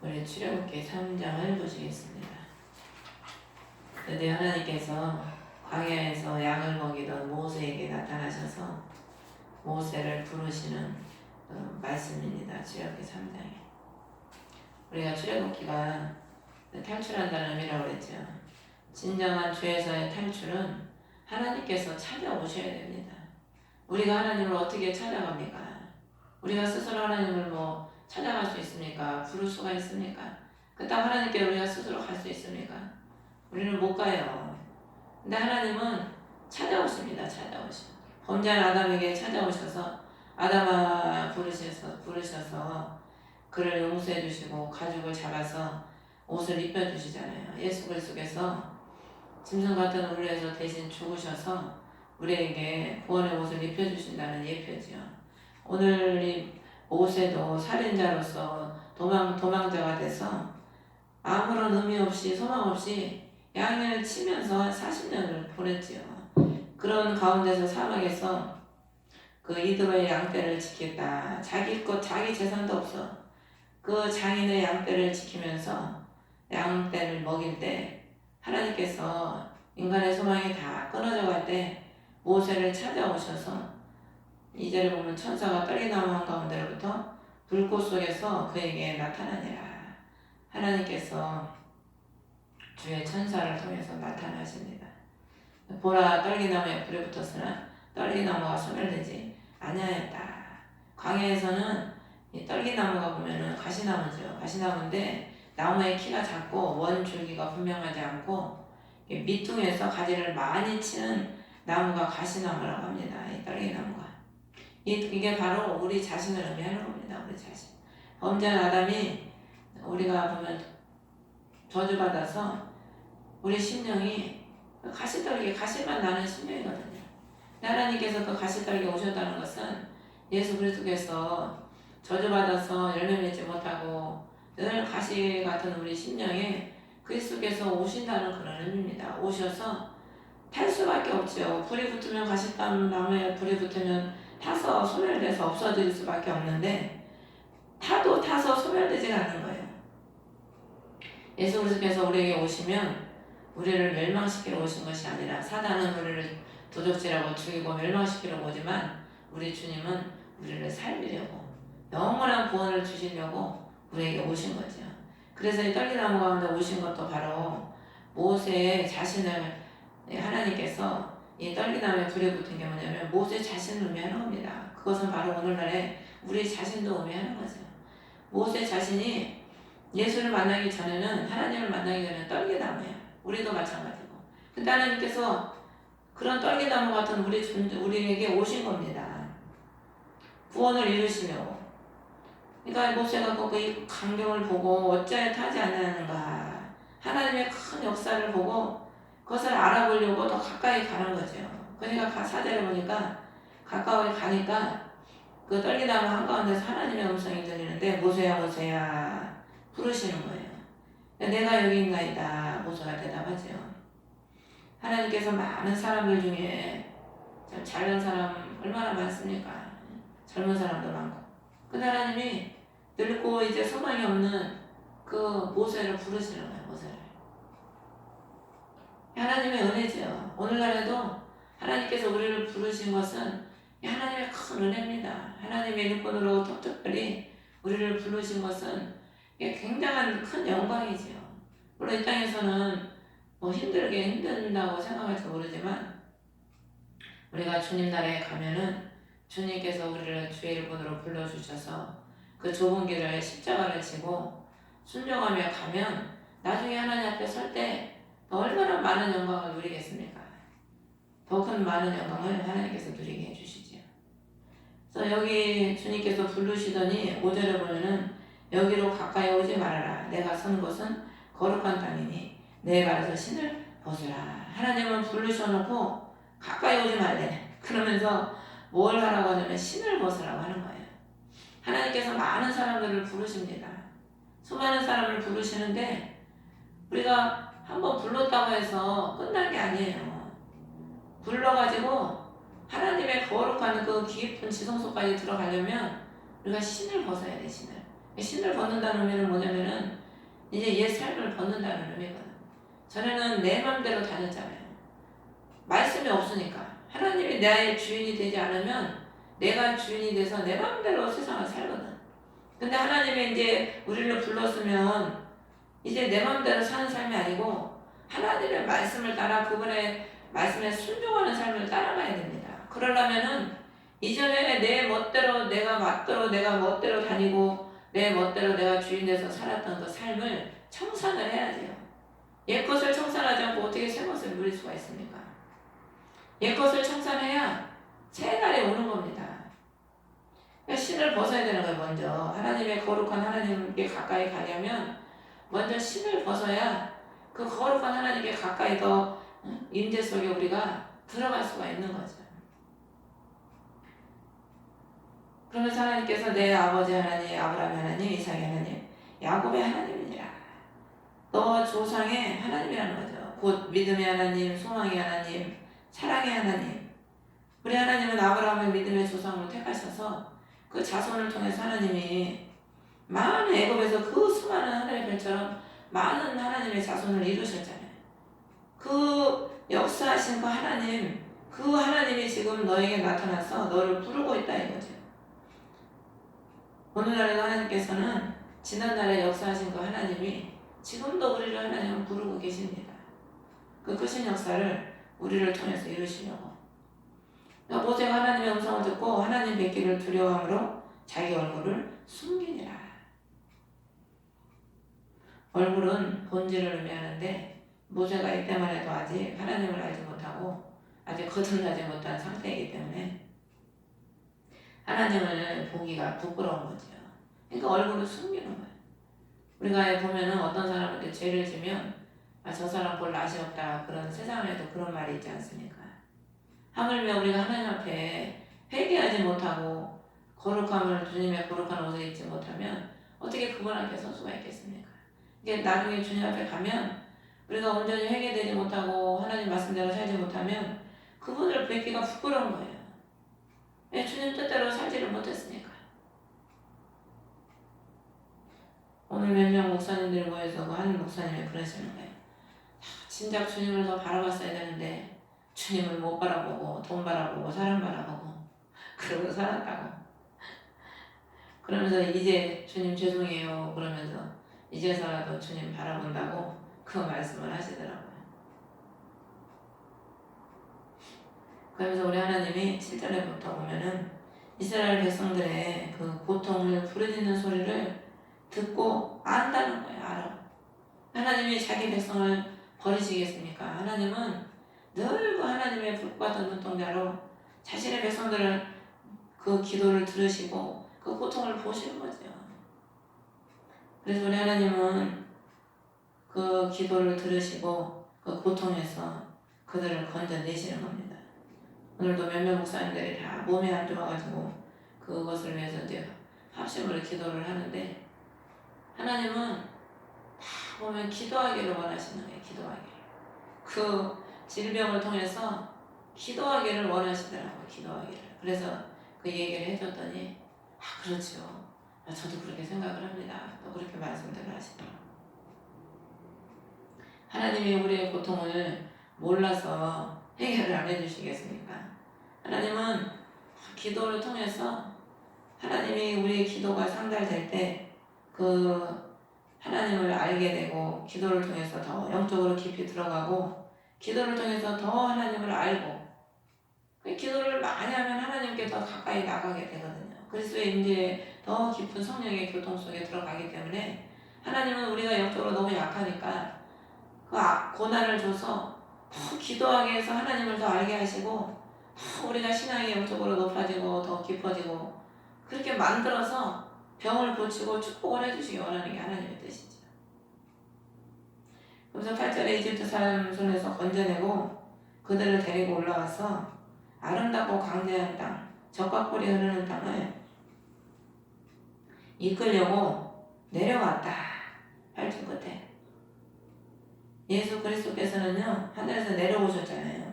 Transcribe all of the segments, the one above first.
우리 출애굽기 3장을 보시겠습니다. 드디어 하나님께서 광야에서 양을 먹이던 모세에게 나타나셔서 모세를 부르시는 말씀입니다. 출애굽기 3장에 우리가 출애굽기가 탈출한다는 의미라고 그랬죠. 진정한 죄에서의 탈출은 하나님께서 찾아오셔야 됩니다. 우리가 하나님을 어떻게 찾아갑니까? 우리가 스스로 하나님을 찾아갈 수 있습니까? 부를 수가 있습니까? 그렇다고 하나님께 우리가 스스로 갈 수 있습니까? 우리는 못 가요. 근데 하나님은 찾아오십니다. 범죄한 아담에게 찾아오셔서 아담아 부르셔서 그를 용서해 주시고 가죽을 잡아서 옷을 입혀주시잖아요. 예수 그리스도께서 짐승 같은 우리에서 대신 죽으셔서 우리에게 구원의 옷을 입혀주신다는 예표죠. 오늘 이 모세도 살인자로서 도망자가 돼서 아무런 의미 없이 소망 없이 양을 치면서 40년을 보냈지요. 그런 가운데서 사막에서 그 이드로의 양떼를 지켰다. 자기 재산도 없어. 그 장인의 양떼를 지키면서 양떼를 먹일 때 하나님께서 인간의 소망이 다 끊어져 갈 때 모세를 찾아오셔서 2절에 보면 천사가 떨기나무 한가운데로부터 불꽃 속에서 그에게 나타나니라. 하나님께서 주의 천사를 통해서 나타나십니다. 보라, 떨기나무에 불이 붙었으나 떨기나무가 소멸되지 아니하였다. 광야에서는 이 떨기나무가 보면은 가시나무죠. 가시나무인데 나무의 키가 작고 원 줄기가 분명하지 않고 밑둥에서 가지를 많이 치는 나무가 가시나무라고 합니다. 이 떨기나무가. 이게 바로 우리 자신을 의미하는 겁니다. 우리 자신. 범죄한 아담이 우리가 보면 저주받아서 우리 심령이 가시떨기, 가시만 나는 심령이거든요. 하나님께서 그 가시떨기 오셨다는 것은 예수 그리스도께서 저주받아서 열매 맺지 못하고 늘 가시 같은 우리 심령에 그리스도께서 오신다는 그런 의미입니다. 오셔서 탈 수밖에 없죠. 불이 붙으면 가시나무에 불이 붙으면 타서 소멸돼서 없어질 수밖에 없는데 타서 소멸되지 않는 거예요. 예수 그리스도께서 우리에게 오시면 우리를 멸망시키러 오신 것이 아니라 사단은 우리를 도적질하고 죽이고 멸망시키러 오지만 우리 주님은 우리를 살리려고 영원한 구원을 주시려고 우리에게 오신 거죠. 그래서 이 떨기나무 가운데 오신 것도 바로 모세의 자신을 하나님께서 이 떨기나무에 불이 붙은 게 뭐냐면 모세 자신을 의미하는 겁니다. 그것은 바로 오늘날에 우리 자신도 의미하는 거죠. 모세 자신이 예수를 만나기 전에는 하나님을 만나기 전에는 떨기나무예요. 우리도 마찬가지고. 근데 하나님께서 그런 떨기나무 같은 우리에게 오신 겁니다. 구원을 이루시려고. 그러니까 모세가 그 광경을 보고 어찌하여 타지 않느는가. 하나님의 큰 역사를 보고 그것을 알아보려고 더 가까이 가는 거죠. 그러니까 사제를 보니까 가까이 가니까 그 떨기나무 한가운데서 하나님의 음성이 들리는데 모세야 모세야 부르시는 거예요. 내가 여기 있나이다. 모세가 대답하죠. 하나님께서 많은 사람들 중에 잘난 사람 얼마나 많습니까? 젊은 사람도 많고. 근데 하나님이 늙고 이제 소망이 없는 그 모세를 부르시는 거예요. 모세를. 하나님의 은혜죠. 오늘날에도 하나님께서 우리를 부르신 것은 하나님의 큰 은혜입니다. 하나님의 일꾼으로 특별히 우리를 부르신 것은 굉장한 큰 영광이지요. 물론 이 땅에서는 힘든다고 생각할지 모르지만 우리가 주님 나라에 가면은 주님께서 우리를 주의 일꾼으로 불러주셔서 그 좁은 길을 십자가를 지고 순종하며 가면 나중에 하나님 앞에 설 때 얼마나 많은 영광을 누리겠습니까? 더 큰 많은 영광을 하나님께서 누리게 해주시지요. 그래서 여기 주님께서 부르시더니 5절에 보면은 여기로 가까이 오지 말아라. 내가 선 곳은 거룩한 땅이니 내 발에서 신을 벗으라. 하나님은 부르셔놓고 가까이 오지 말래. 그러면서 뭘 하라고 하냐면 신을 벗으라고 하는 거예요. 하나님께서 많은 사람들을 부르십니다. 수많은 사람을 부르시는데 우리가 한번 불렀다고 해서 끝난 게 아니에요. 불러가지고 하나님의 거룩한 그 깊은 지성소까지 들어가려면 우리가 신을 벗어야 돼. 신을. 신을 벗는다는 의미는 뭐냐면은 이제 옛 삶을 벗는다는 의미거든. 전에는 내 맘대로 다녔잖아요. 말씀이 없으니까. 하나님이 나의 주인이 되지 않으면 내가 주인이 돼서 내 맘대로 세상을 살거든. 근데 하나님이 이제 우리를 불렀으면 이제 내 맘대로 사는 삶이 아니고 하나님의 말씀을 따라 그분의 말씀에 순종하는 삶을 따라가야 됩니다. 그러려면은 이전에 내 멋대로 내가 맞대로 내가 멋대로 다니고 내 멋대로 내가 주인 돼서 살았던 그 삶을 청산을 해야 돼요. 옛 것을 청산하지 않고 어떻게 새 것을 누릴 수가 있습니까? 옛 것을 청산해야 새 날이 오는 겁니다. 그러니까 신을 벗어야 되는 거예요. 먼저 하나님의 거룩한 하나님께 가까이 가려면 먼저 신을 벗어야 그 거룩한 하나님께 가까이 더 임재 속에 우리가 들어갈 수가 있는 거죠. 그러면서 하나님께서 내 아버지 하나님, 아브라함 하나님, 이삭의 하나님, 야곱의 하나님이니라. 너 조상의 하나님이라는 거죠. 곧 믿음의 하나님, 소망의 하나님, 사랑의 하나님. 우리 하나님은 아브라함의 믿음의 조상으로 택하셔서 그 자손을 통해서 하나님이 많은 애굽에서 그 수많은 하늘의 별처럼 많은 하나님의 자손을 이루셨잖아요. 그 역사하신 그 하나님, 그 하나님이 지금 너에게 나타나서 너를 부르고 있다 이거죠. 오늘날에도 하나님께서는 지난날에 역사하신 그 하나님이 지금도 우리를 하나님은 부르고 계십니다. 그 크신 역사를 우리를 통해서 이루시려고. 그러니까 모세가 하나님의 음성을 듣고 하나님 뵙기를 두려워함으로 자기 얼굴을 숨기니라. 얼굴은 본질을 의미하는데 모세가 이때만 해도 아직 하나님을 알지 못하고 아직 거듭나지 못한 상태이기 때문에 하나님을 보기가 부끄러운 거죠. 그러니까 얼굴을 숨기는 거예요. 우리가 보면은 어떤 사람한테 죄를 지면 저 사람 볼 낯이 없다 그런 세상에도 그런 말이 있지 않습니까? 하물며 우리가 하나님 앞에 회개하지 못하고 거룩함을 주님의 거룩한 옷을 입지 못하면 어떻게 그분 앞에 설 수가 있겠습니까? 이게 나중에 주님 앞에 가면 우리가 온전히 회개되지 못하고 하나님 말씀대로 살지 못하면 그분을 뵙기가 부끄러운 거예요. 왜 주님 뜻대로 살지를 못했으니까. 오늘 몇 명 목사님들이 모여서 그 한 목사님이 그러시는 거예요. 진작 주님을 더 바라봤어야 되는데 주님을 못 바라보고 돈 바라보고 사람 바라보고 그러고 살았다고. 그러면서 이제 주님 죄송해요 그러면서 이제서라도 주님 바라본다고 그 말씀을 하시더라고요. 그러면서 우리 하나님이 7절에부터 보면은 이스라엘 백성들의 그 고통을 부르짖는 소리를 듣고 안다는 거예요. 알아. 하나님이 자기 백성을 버리시겠습니까? 하나님은 늘 그 하나님의 불과 같은 눈동자로 자신의 백성들을 그 기도를 들으시고 그 고통을 보시는 거죠. 그래서 우리 하나님은 그 기도를 들으시고 그 고통에서 그들을 건져내시는 겁니다. 오늘도 몇몇 목사님들이 다 몸에 안 좋아가지고 그것을 위해서 이제 합심으로 기도를 하는데 하나님은 다 보면 기도하기를 원하시는 거예요. 기도하기를. 그 질병을 통해서 기도하기를 원하시더라고요. 기도하기를. 그래서 그 얘기를 해줬더니 그렇죠. 저도 그렇게 생각을 합니다. 또 그렇게 말씀들을 하시더라고요. 하나님이 우리의 고통을 몰라서 해결을 안 해주시겠습니까? 하나님은 기도를 통해서 하나님이 우리의 기도가 상달될 때 그 하나님을 알게 되고 기도를 통해서 더 영적으로 깊이 들어가고 기도를 통해서 더 하나님을 알고 기도를 많이 하면 하나님께 더 가까이 나가게 되거든요. 그리스도의 임재에 더 깊은 성령의 교통 속에 들어가기 때문에 하나님은 우리가 영적으로 너무 약하니까 그 고난을 줘서 더 기도하게 해서 하나님을 더 알게 하시고 더 우리가 신앙이 영적으로 높아지고 더 깊어지고 그렇게 만들어서 병을 고치고 축복을 해주시기 원하는 게 하나님의 뜻이죠. 그래서 8절에 이집트 사람 손에서 건져내고 그들을 데리고 올라와서 아름답고 강대한 땅, 젖과 꿀이 흐르는 땅을 이끌려고 내려왔다. 8절 끝에 예수 그리스도께서는요 하늘에서 내려오셨잖아요.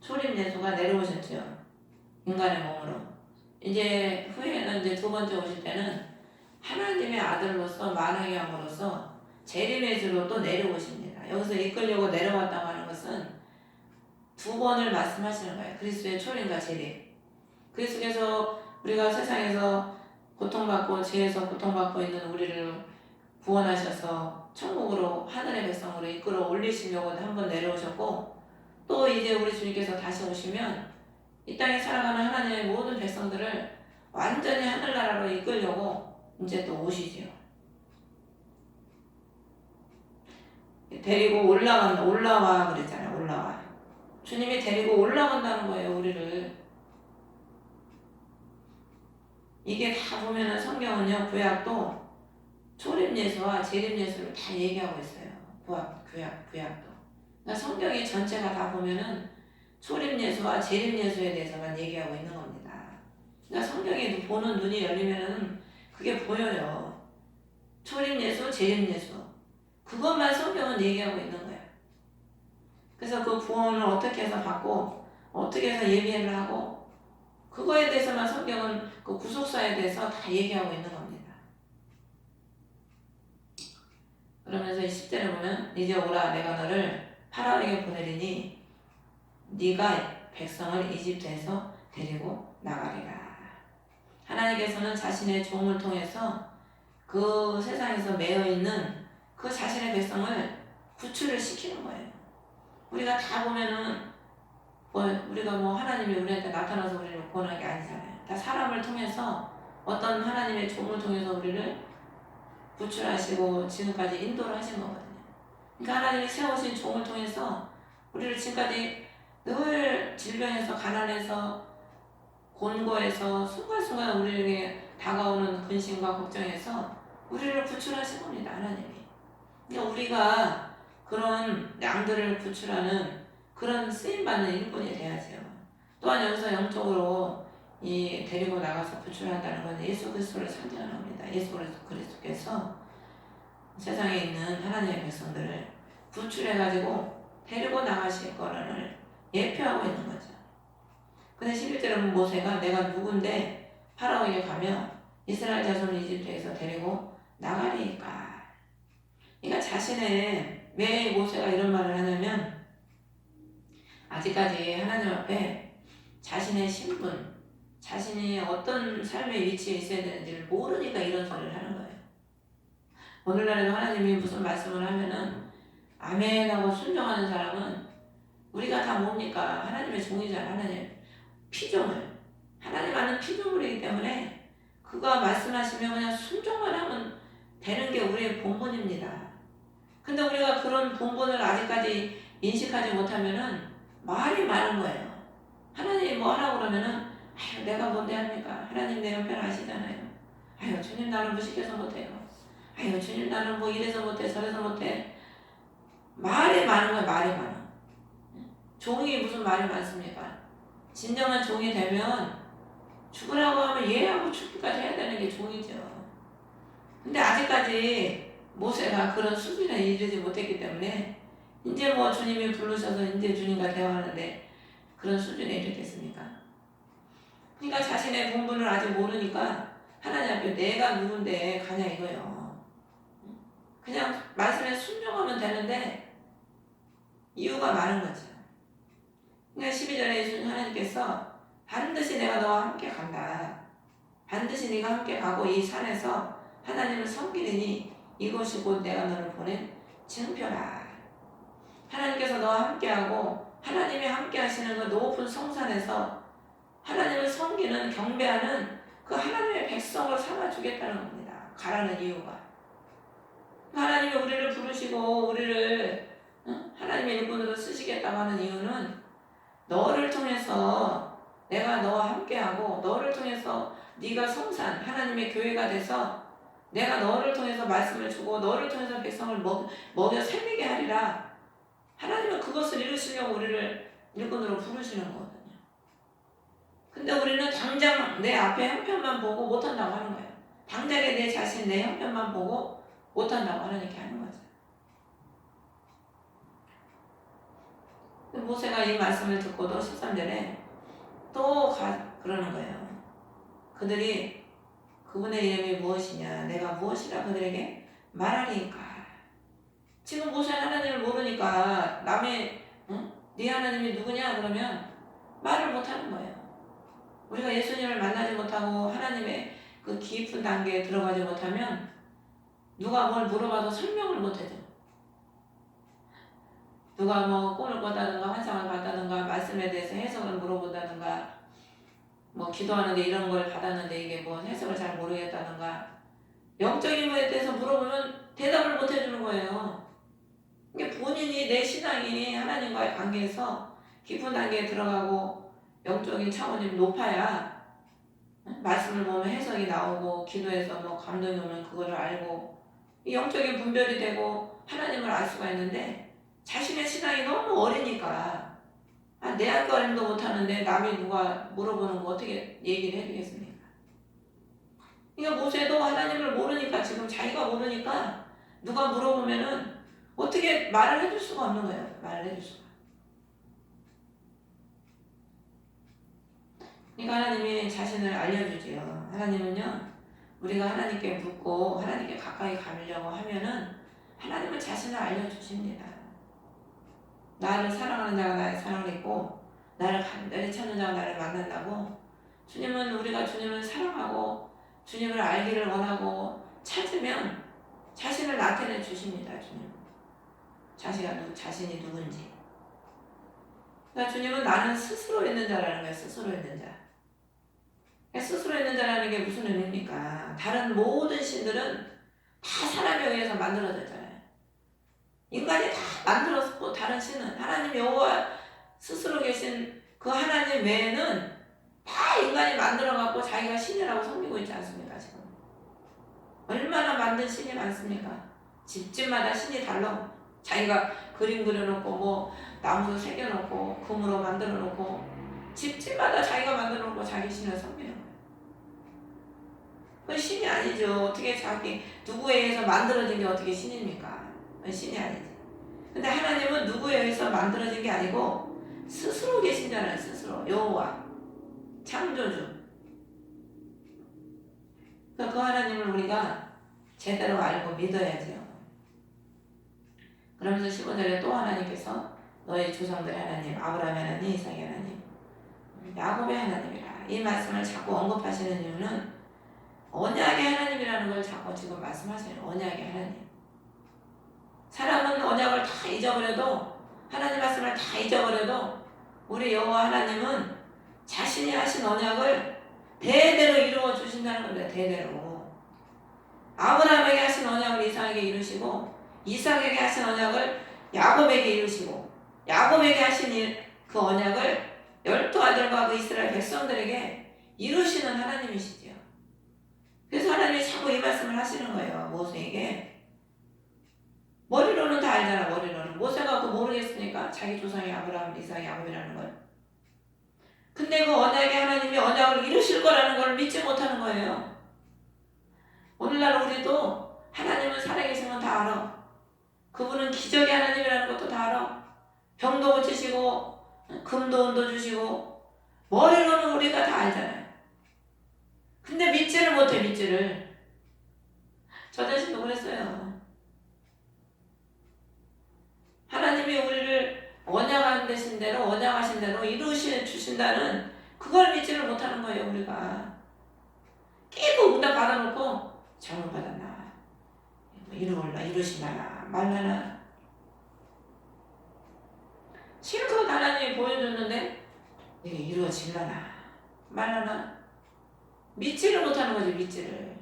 초림 예수가 내려오셨죠. 인간의 몸으로. 이제 후에는 이제 두 번째 오실 때는 아들로서 만왕의 왕으로서 재림의 주로 또 내려오십니다. 여기서 이끌려고 내려왔다고 하는 것은 두 번을 말씀하시는 거예요. 그리스도의 초림과 재림. 그리스도께서 우리가 세상에서 고통받고 죄에서 고통받고 있는 우리를 구원하셔서 천국으로 하늘의 백성으로 이끌어 올리시려고 한 번 내려오셨고, 또 이제 우리 주님께서 다시 오시면 이 땅에 살아가는 하나님의 모든 백성들을 완전히 하늘나라로 이끌려고 이제 또 오시지요. 데리고 올라와 그랬잖아요. 올라와. 주님이 데리고 올라간다는 거예요, 우리를. 이게 다 보면은 성경은요, 구약도 초림 예수와 재림 예수를 다 얘기하고 있어요. 구약도. 그러니까 성경이 전체가 다 보면은 초림 예수와 재림 예수에 대해서만 얘기하고 있는 겁니다. 그러니까 성경에 보는 눈이 열리면은 그게 보여요. 초림 예수, 재림 예수. 그것만 성경은 얘기하고 있는 거예요. 그래서 그 구원을 어떻게 해서 받고 어떻게 해서 예비를 하고 그거에 대해서만 성경은 그 구속사에 대해서 다 얘기하고 있는 겁니다. 그러면서 10절에 보면 이제 오라 내가 너를 파라오에게 보내리니 네가 백성을 이집트에서 데리고 나가리라. 하나님께서는 자신의 종을 통해서 그 세상에서 매여있는 그 자신의 백성을 구출을 시키는 거예요. 우리가 다 보면은 우리가 하나님이 우리한테 나타나서 우리를 구원한 게 아니잖아요. 다 사람을 통해서 어떤 하나님의 종을 통해서 우리를 구출하시고 지금까지 인도를 하신 거거든요. 그러니까 하나님이 세우신 종을 통해서 우리를 지금까지 늘 질병에서 가난해서 곤고해서 순간순간 우리에게 다가오는 근심과 걱정에서 우리를 구출하신 겁니다. 하나님이. 그러니까 우리가 그런 양들을 구출하는 그런 쓰임받는 일꾼이 돼야죠. 또한 여기서 영적으로 데리고 나가서 구출한다는 건 예수 그리스도를 상징합니다. 예수 그리스도께서 세상에 있는 하나님의 백성들을 구출해가지고 데리고 나가실 거를 예표하고 있는 거죠. 근데 11절에 모세가 내가 누군데 파라오에게 가며 이스라엘 자손을 이집트에서 데리고 나가리까. 그러니까 자신의 왜 모세가 이런 말을 하냐면 아직까지 하나님 앞에 자신의 신분, 자신이 어떤 삶의 위치에 있어야 되는지를 모르니까 이런 소리를 하는 거예요. 오늘날에도 하나님이 무슨 말씀을 하면은 아멘 하고 순종하는 사람은 우리가 다 뭡니까? 하나님의 종이잖아. 하나님 피조물. 하나님 아는 피조물이기 때문에 그가 말씀하시면 그냥 순종만 하면 되는 게 우리의 본분입니다. 근데 우리가 그런 본분을 아직까지 인식하지 못하면은 말이 많은 거예요. 하나님이 뭐 하라고 그러면은 아유 내가 뭔데 합니까? 하나님 내 형편 아시잖아요. 아유 주님 나는 무식해서 못해요. 아유 주님 나는 뭐 이래서 못해 저래서 못해. 말이 많은 거예요. 말이 많아. 종이 무슨 말이 많습니까? 진정한 종이 되면 죽으라고 하면 예하고 죽기까지 해야 되는 게 종이죠. 근데 아직까지 모세가 그런 수준에 이르지 못했기 때문에 이제 주님이 부르셔서 이제 주님과 대화하는데 그런 수준에 이르겠습니까? 그러니까 자신의 본분을 아직 모르니까 하나님 앞에 내가 누군데 가냐 이거요. 그냥 말씀에 순종하면 되는데 이유가 많은 거죠. 그러니까 12절에 하나님께서 반드시 내가 너와 함께 간다. 반드시 네가 함께 가고 이 산에서 하나님을 섬기리니 이것이 곧 내가 너를 보낸 증표라. 하나님께서 너와 함께하고 하나님이 함께 하시는 그 높은 성산에서 하나님을 섬기는 경배하는 그 하나님의 백성을 삼아주겠다는 겁니다. 가라는 이유가. 하나님이 우리를 부르시고 우리를 하나님의 일꾼으로 쓰시겠다고 하는 이유는 너를 통해서 내가 너와 함께하고 너를 통해서 네가 성산 하나님의 교회가 돼서 내가 너를 통해서 말씀을 주고 너를 통해서 백성을 먹여 살리게 하리라. 하나님은 그것을 이루시려고 우리를 일꾼으로 부르시는 거거든요. 근데 우리는 당장 내 앞에 형편만 보고 못한다고 하는 거예요. 당장에 내 자신 내 형편만 보고 못한다고 하나님께 하는 거죠. 모세가 이 말씀을 듣고도 13절에 또 그러는 거예요. 그들이 그분의 이름이 무엇이냐 내가 무엇이라 그들에게 말하리까. 지금 모세는 하나님을 모르니까 남의 네 하나님이 누구냐 그러면 말을 못하는 거예요. 우리가 예수님을 만나지 못하고 하나님의 그 깊은 단계에 들어가지 못하면 누가 뭘 물어봐도 설명을 못해줘. 누가 뭐 꿈을 꿨다든가 환상을 봤다든가 말씀에 대해서 해석을 물어본다든가 뭐 기도하는데 이런 걸 받았는데 이게 뭐 해석을 잘 모르겠다든가 영적인 거에 대해서 물어보면 대답을 못 해주는 거예요. 이게 본인이 내 신앙이 하나님과의 관계에서 깊은 단계에 들어가고 영적인 차원이 높아야 말씀을 보면 해석이 나오고 기도에서 뭐 감동이 오면 그거를 알고 영적인 분별이 되고 하나님을 알 수가 있는데 자신의 신앙이 너무 어리니까 내 앞가림도 못하는데 남이 누가 물어보는 거 어떻게 얘기를 해주겠습니까? 그러니까 모세도 하나님을 모르니까 지금 자기가 모르니까 누가 물어보면은 어떻게 말을 해줄 수가 없는 거예요. 말을 해줄 수가. 그러니까 하나님이 자신을 알려주지요. 하나님은요 우리가 하나님께 묻고 하나님께 가까이 가려고 하면은 하나님은 자신을 알려주십니다. 나를 사랑하는 자가 나의 사랑을 입고 나를 간절히 찾는 자가 나를 만난다고. 주님은 우리가 주님을 사랑하고 주님을 알기를 원하고 찾으면 자신을 나타내 주십니다. 주님 자신이 누군지. 그러니까 주님은 나는 스스로 있는 자라는 거예요. 스스로 있는 자. 스스로 있는 자라는 게 무슨 의미입니까? 다른 모든 신들은 다 사람에 의해서 만들어졌잖아요. 인간이 다 만들었고 다른 신은 하나님 여호와 스스로 계신 그 하나님 외에는 다 인간이 만들어갖고 자기가 신이라고 섬기고 있지 않습니까? 지금 얼마나 만든 신이 많습니까? 집집마다 신이 달라. 자기가 그림 그려놓고 뭐 나무도 새겨놓고 금으로 만들어놓고 집집마다 자기가 만들어놓고 자기 신을 섬기는 거예요. 그건 신이 아니죠. 어떻게 자기 누구에 의해서 만들어진 게 어떻게 신입니까? 그건 신이 아니지. 근데 하나님은 누구에 의해서 만들어진 게 아니고 스스로 계신 자는 스스로 여호와 창조주. 그 하나님을 우리가 제대로 알고 믿어야죠. 그러면서 15절에 또 하나님께서 너희 조상들의 하나님 아브라함의 하나님 이삭의 하나님 야곱의 하나님이라 이 말씀을 자꾸 언급하시는 이유는 언약의 하나님이라는 걸 자꾸 지금 말씀하시는 언약의 하나님. 사람은 언약을 다 잊어버려도 하나님 말씀을 다 잊어버려도 우리 여호와 하나님은 자신이 하신 언약을 대대로 이루어 주신다는 겁니다. 대대로. 아브라함에게 하신 언약을 이삭에게 이루시고 이삭에게 하신 언약을 야곱에게 이루시고 야곱에게 하신 그 언약을 12아들과 그 이스라엘 백성들에게 이루시는 하나님이시지요. 그래서 하나님이 자꾸 이 말씀을 하시는 거예요. 모세에게. 머리로는 다 알잖아. 머리로는. 모세가 그거 모르겠으니까 자기 조상이 아브라함, 이삭, 야곱이라는 걸. 근데 그 언약의 하나님이 언약을 이루실 거라는 걸 믿지 못하는 거예요. 오늘날 우리도 하나님은 살아계시면 다 알아. 그분은 기적의 하나님이라는 것도 다 알아. 병도 고치시고 금도 은도 주시고 머리로는 우리가 다 알잖아요. 근데 믿지를 못해. 믿지를. 저 자신도 그랬어요. 하나님이 우리를 언약하신 대로 언약하신 대로 이루시 주신다는 그걸 믿지를 못하는 거예요. 우리가 계속 응답 받아놓고 잘못 받았나 이루시나 말라나 실컷 하나님이 보여줬는데 이게 이루어질라나 말라나 믿지를 못하는 거지. 믿지를.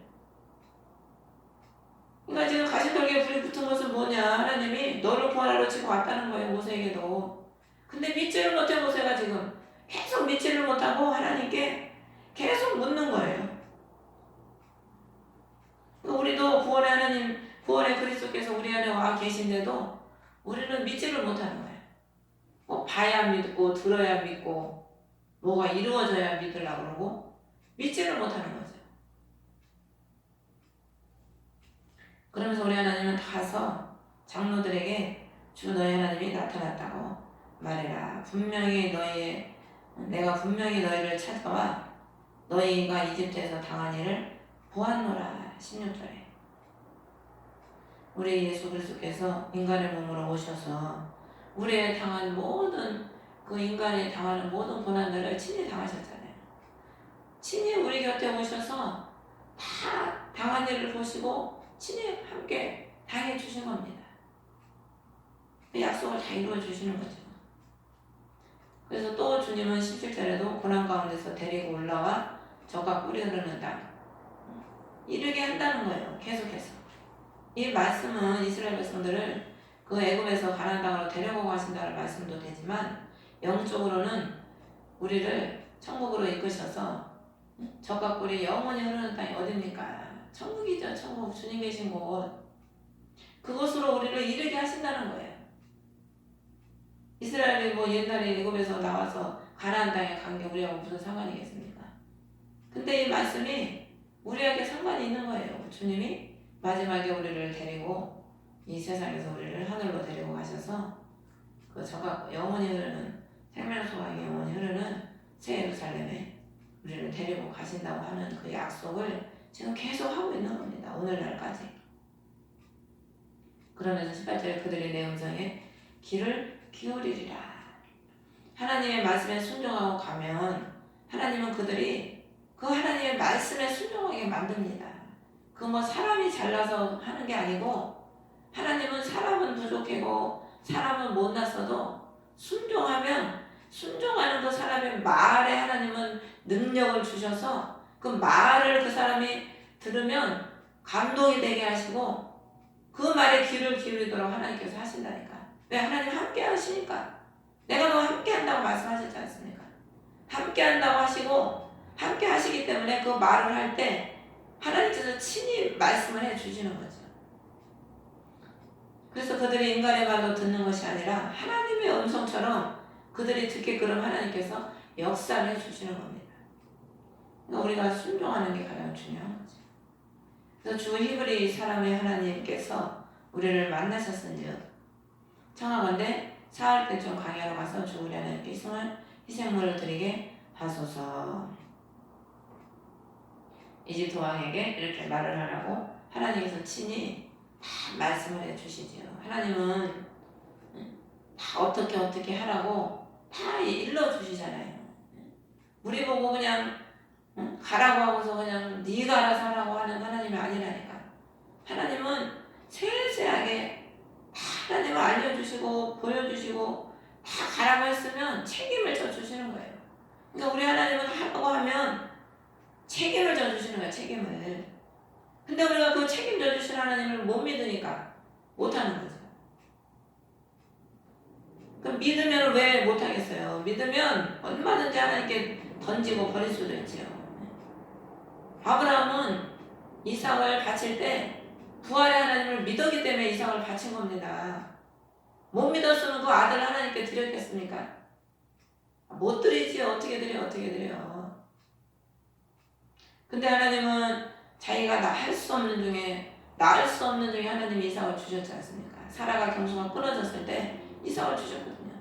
그러니까 지금 가시떨기에 불이 붙은 것은 뭐냐. 하나님이 너를 구하러 치고 왔다는 거예요. 모세에게도. 근데 믿지를 못해. 모세가 지금 계속 믿지를 못하고 하나님께 계속 묻는 거예요. 우리도 구원의 하나님, 구원의 그리스도께서 우리 안에 와 계신데도 우리는 믿지를 못하는 거예요. 뭐 봐야 믿고 들어야 믿고 뭐가 이루어져야 믿으려고 그러고 믿지를 못하는 거죠. 그러면서 우리 하나님은 가서 장로들에게 주 너희 하나님이 나타났다고 말해라. 내가 분명히 너희를 찾아와 너희가 이집트에서 당한 일을 보았노라. 16절에 우리 예수 그리스도께서 인간의 몸으로 오셔서 우리의 당한 모든 그 인간이 당하는 모든 고난들을 친히 당하셨잖아요. 친히 우리 곁에 오셔서 다 당한 일을 보시고 친히 함께 당해 주신 겁니다. 그 약속을 다 이루어 주시는 거죠. 그래서 또 주님은 17절에도 고난 가운데서 데리고 올라와 저가 꿀이 흐르는 땅 이르게 한다는 거예요. 계속해서. 이 말씀은 이스라엘 백성들을 그 애굽에서 가나안 땅으로 데려가고 하신다는 말씀도 되지만 영적으로는 우리를 천국으로 이끄셔서 젖과 꿀이 영원히 흐르는 땅이 어딥니까? 천국이죠. 천국. 주님 계신 곳. 그곳으로 우리를 이르게 하신다는 거예요. 이스라엘이 뭐 옛날에 애굽에서 나와서 가나안 땅에 간 게 우리하고 무슨 상관이겠습니까? 근데 이 말씀이 우리에게 상관이 있는 거예요. 주님이 마지막에 우리를 데리고 이 세상에서 우리를 하늘로 데리고 가셔서 그 저가 영원히 흐르는 생명수강이 영원히 흐르는 새 예루살렘에 우리를 데리고 가신다고 하는 그 약속을 지금 계속 하고 있는 겁니다. 오늘날까지. 그러면서 18절에 그들이 내 음성에 귀를 기울이리라. 하나님의 말씀에 순종하고 가면 하나님은 그들이 그 하나님의 말씀에 순종하게 만듭니다. 그 뭐 사람이 잘나서 하는 게 아니고 하나님은 사람은 부족하고 사람은 못났어도 순종하면 순종하는 그 사람의 말에 하나님은 능력을 주셔서 그 말을 그 사람이 들으면 감동이 되게 하시고 그 말에 귀를 기울이도록 하나님께서 하신다니까. 왜? 하나님 함께 하시니까. 내가 너 함께 한다고 말씀하셨지 않습니까? 함께 한다고 하시고 함께 하시기 때문에 그 말을 할 때 하나님께서 친히 말씀을 해 주시는 거죠. 그래서 그들이 인간의 말로 듣는 것이 아니라 하나님의 음성처럼 그들이 듣게끔 하나님께서 역사를 해 주시는 겁니다. 그러니까 우리가 순종하는 게 가장 중요한 거죠. 그래서 주 히브리 사람의 하나님께서 우리를 만나셨은즉 청하건대 사흘 때 좀 광야로 가서 주 우리 하나님께 희생물을 드리게 하소서. 이집트 왕에게 이렇게 말을 하라고 하나님께서 친히 다 말씀을 해주시지요. 하나님은 다 어떻게 하라고 다 일러주시잖아요. 우리 보고 그냥 가라고 하고서 그냥 네가 알아서 하라고 하는 하나님이 아니라니까. 하나님은 세세하게 다 하나님을 알려주시고 보여주시고 다 가라고 했으면 책임을 져주시는 거예요. 그러니까 우리 하나님은 하라고 하면 책임을 져주시는 거예요. 책임을. 근데 우리가 그 책임져 주신 하나님을 못 믿으니까 못하는 거죠. 그럼 믿으면 왜 못하겠어요? 믿으면 얼마든지 하나님께 던지고 버릴 수도 있죠. 아브라함은 이삭을 바칠 때 부활의 하나님을 믿었기 때문에 이삭을 바친 겁니다. 못 믿었으면 그 아들 하나님께 드렸겠습니까? 못 드리지요. 어떻게 드려. 근데 하나님은 자기가 할 수 없는 중에 낳을 수 없는 중에 하나님이 이삭을 주셨지 않습니까? 사라가 경수가 끊어졌을 때 이삭을 주셨거든요.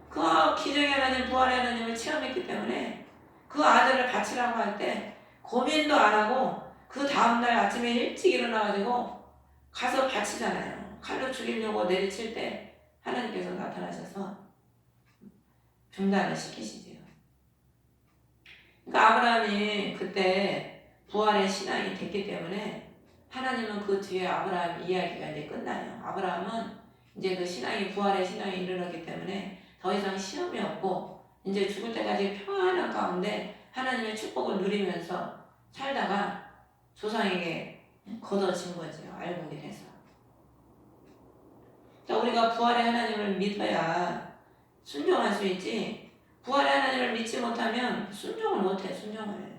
그 기적의 하나님, 부활의 하나님을 체험했기 때문에 그 아들을 바치라고 할 때 고민도 안 하고 그 다음날 아침에 일찍 일어나가지고 가서 바치잖아요. 칼로 죽이려고 내리칠 때 하나님께서 나타나셔서 중단을 시키시지요. 그러니까 아브라함이 그때 부활의 신앙이 됐기 때문에 하나님은 그 뒤에 아브라함 이야기가 이제 끝나요. 아브라함은 이제 그 신앙이 부활의 신앙에 이르렀기 때문에 더 이상 시험이 없고 이제 죽을 때까지 평안한 가운데 하나님의 축복을 누리면서 살다가 조상에게 거둬진 거죠. 알곡이 돼서. 그러니까 우리가 부활의 하나님을 믿어야 순종할 수 있지, 부활의 하나님을 믿지 못하면 순종을 못해. 순종을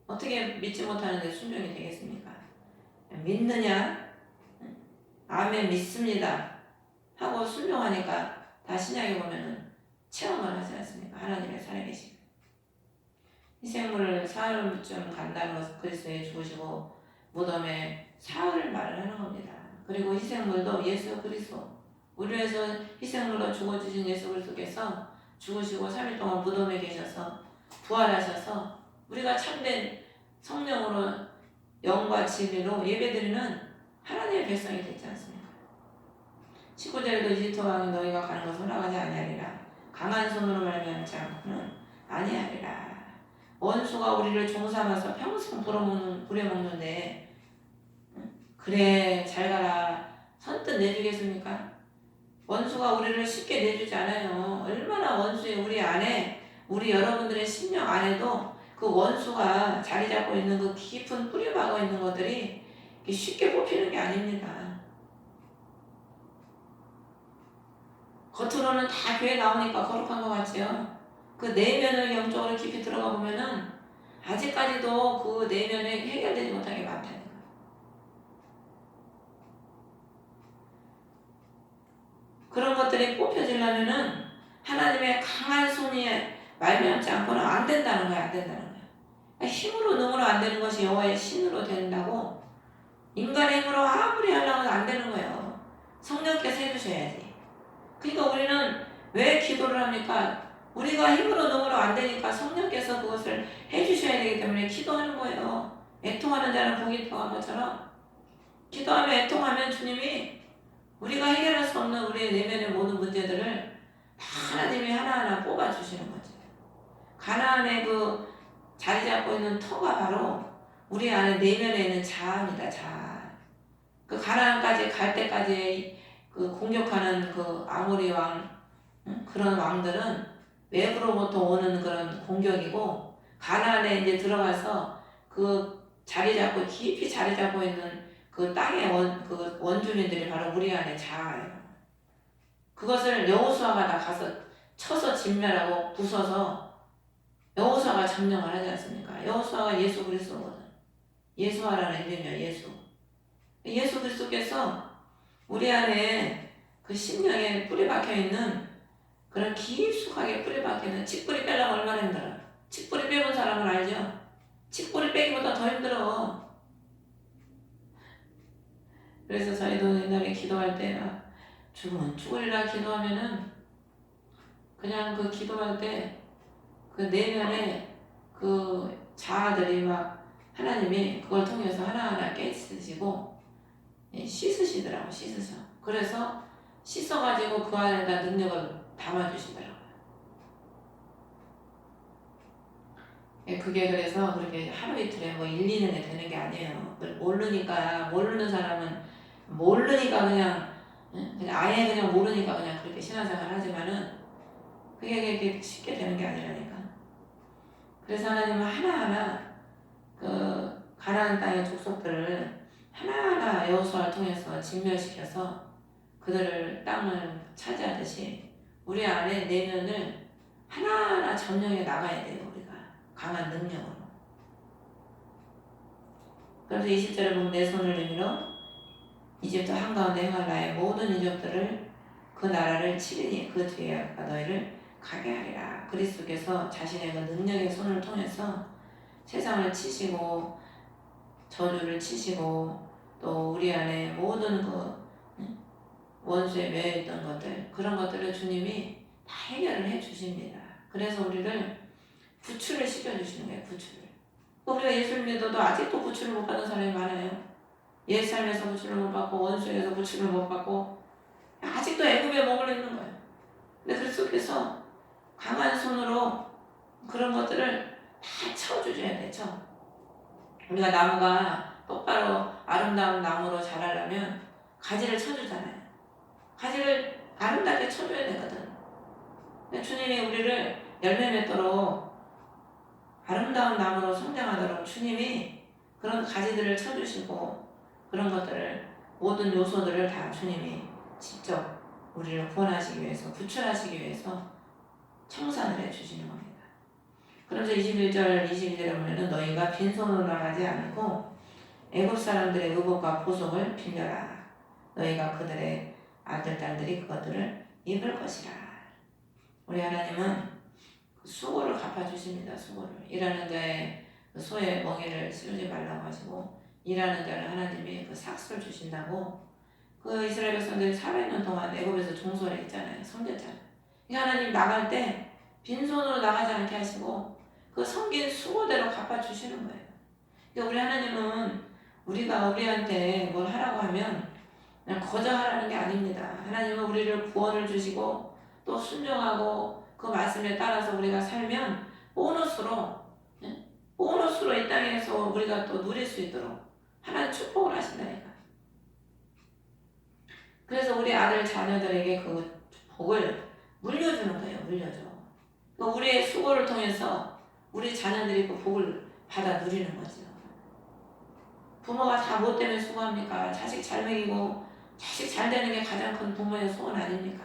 어떻게 믿지 못하는데 순종이 되겠습니까? 믿느냐? 아멘 믿습니다 하고 순종하니까 다 신약에 보면은 체험을 하지 않습니까? 하나님의 살아계심. 희생물을 사흘쯤 간다는 것을 그리스도에 주시고 무덤에 사흘을 말을 하는 겁니다. 그리고 희생물도 예수 그리스도, 우리를 위해서 희생물로 죽어주신 예수 그리스도께서 죽으시고 3일 동안 무덤에 계셔서 부활하셔서 우리가 참된 성령으로 영과 진리로 예배드리는 하나님의 백성이 되지 않습니까? 19절에도 이집트 왕이 너희가 가는 것을 허락하지 아니하리라. 강한 손으로 말미암지 않고는 아니하리라. 원수가 우리를 종삼아서 평생 부려먹는데 그래 잘 가라 선뜻 내주겠습니까? 원수가 우리를 쉽게 내주지 않아요. 얼마나 원수의 우리 안에 우리 여러분들의 심령 안에도 그 원수가 자리 잡고 있는 그 깊은 뿌리박아 있는 것들이 쉽게 뽑히는 게 아닙니다. 겉으로는 다 교회 나오니까 거룩한 것 같지요. 그 내면을 영적으로 깊이 들어가 보면은 아직까지도 그 내면에 해결되지 못한 게 많다는 거예요. 그런 것들이 뽑혀지려면은 하나님의 강한 손이 말미암지 않고는 안 된다는 거야, 안 된다는 거야. 그러니까 힘으로 능으로 안 되는 것이 여호와의 신으로 된다고. 인간의 힘으로 아무리 하려고 안 되는 거예요. 성령께서 해주셔야지. 그러니까 우리는 왜 기도를 합니까? 우리가 힘으로 능으로 안 되니까 성령께서 그것을 해주셔야 되기 때문에 기도하는 거예요. 애통하는 자는 복이 더한 것처럼 기도하며 애통하면 주님이 우리가 해결할 수 없는 우리의 내면의 모든 문제들을 다 하나님이 하나하나 뽑아주시는 거죠. 가나안의 그 자리 잡고 있는 터가 바로 우리 안에 내면에 있는 자아입니다. 자아. 그 가나안까지 갈 때까지 그 공격하는 그 아모리 왕 그런 왕들은 외부로부터 오는 그런 공격이고 가나안에 이제 들어가서 그 자리 잡고 깊이 자리 잡고 있는 그 땅의 그 원주민들이 바로 우리 안에 자아예요. 그것을 여호수아가 다 가서 쳐서 진멸하고 부숴서 여호수아가 점령을 하지 않습니까? 여호수아가 예수 그리스도거든. 예수아라는 이름이야. 예수 그리스도께서 우리 안에 그 심령에 뿌리 박혀 있는 그런 깊숙하게 뿌리 박혀 있는 칡뿌리 빼려면 얼마나 힘들어. 칡뿌리 빼본 사람은 알죠? 칡뿌리 빼기보다 더 힘들어. 그래서 저희도 옛날에 기도할 때 죽으면 죽으리라 기도하면은 그냥 그 기도할 때 그 내면에 그 자아들이 막 하나님이 그걸 통해서 하나하나 깨치시고 씻으시더라고. 씻으셔. 그래서 씻어가지고 그 안에다 능력을 담아주시더라고요. 그게 그래서 그렇게 하루 이틀에 뭐 1, 2년에 되는 게 아니에요. 모르는 사람은 모르니까 그냥 아예 그냥 모르니까 그냥 그렇게 신앙생활 하지만은 그게 그렇게 쉽게 되는 게 아니라니까. 그래서 하나님은 하나하나 그 가나안 땅의 족속들을 하나하나 여호수아를 통해서 진멸시켜서 그들을 땅을 차지하듯이 우리 안에 내면을 하나하나 점령해 나가야 돼요. 우리가 강한 능력으로. 그래서 20절에 보면 내 손을 내밀어 이집트 한가운데 행할 나의 모든 이적들을 그 나라를 치리니 그 뒤에 너희를 가게 하리라. 그리스도께서 자신의 그 능력의 손을 통해서 세상을 치시고 저주를 치시고 또 우리 안에 모든 그 원수에 매여있던 것들 그런 것들을 주님이 다 해결을 해 주십니다. 그래서 우리를 구출을 시켜주시는 거예요. 구출을. 우리가 예수를 믿어도 아직도 구출을 못 받은 사람이 많아요. 옛 삶에서 구출을 못 받고 원수에서 구출을 못 받고 아직도 애굽에 머물러 있는 거예요. 근데 그리스도께서 강한 손으로 그런 것들을 다 쳐주셔야 돼. 쳐. 우리가 나무가 똑바로 아름다운 나무로 자라려면 가지를 쳐주잖아요. 가지를 아름답게 쳐줘야 되거든. 주님이 우리를 열매 맺도록 아름다운 나무로 성장하도록 주님이 그런 가지들을 쳐주시고 그런 것들을 모든 요소들을 다 주님이 직접 우리를 구원하시기 위해서 구출하시기 위해서 청산을 해주시는 겁니다. 그러면서 21절 22절에 보면 너희가 빈손으로 나가지 않고 애굽 사람들의 의복과 보석을 빌려라. 너희가 그들의 아들 딸들이 그것들을 입을 것이라. 우리 하나님은 수고를 갚아주십니다. 수고를. 일하는 자의 그 소의 멍에를 씌우지 말라고 하시고 일하는 자를 하나님이 그 삭수를 주신다고. 그 이스라엘 백성들이 살아있는 동안 애굽에서 종소리 했잖아요. 섬겼잖아요. 하나님 나갈 때 빈손으로 나가지 않게 하시고 그 섬긴 수고대로 갚아주시는 거예요. 그러니까 우리 하나님은 우리가 우리한테 뭘 하라고 하면 그냥 거절하라는 게 아닙니다. 하나님은 우리를 구원을 주시고 또 순종하고 그 말씀에 따라서 우리가 살면 보너스로 보너스로 이 땅에서 우리가 또 누릴 수 있도록 하나님 축복을 하신다니까. 그래서 우리 아들 자녀들에게 그 복을 물려주는 거예요. 물려줘. 우리의 수고를 통해서 우리 자녀들이 그 복을 받아 누리는 거죠. 부모가 다 뭐 때문에 수고합니까? 자식 잘 먹이고 자식 잘 되는 게 가장 큰 부모의 소원 아닙니까?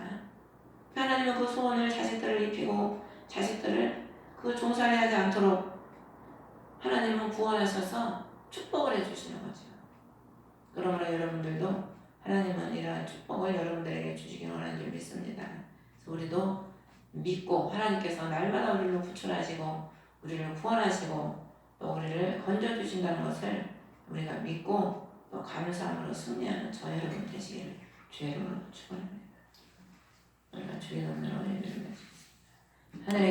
하나님은 그 소원을 자식들을 입히고 자식들을 그 종살이 하지 않도록 하나님은 구원하셔서 축복을 해주시는 거죠. 그러므로 여러분들도 하나님은 이러한 축복을 여러분들에게 주시기 원하는 줄 믿습니다. 그래서 우리도 믿고 하나님께서 날마다 우리를 구출하시고 우리를 구원하시고 또 우리를 건져주신다는 것을 우리가 믿고 또 감사함으로 승리하는 저 여러분 되시기를 주의 이름으로 축원합니다. 우리가 주의 이름으로 예배를 드리겠습니다. 하늘에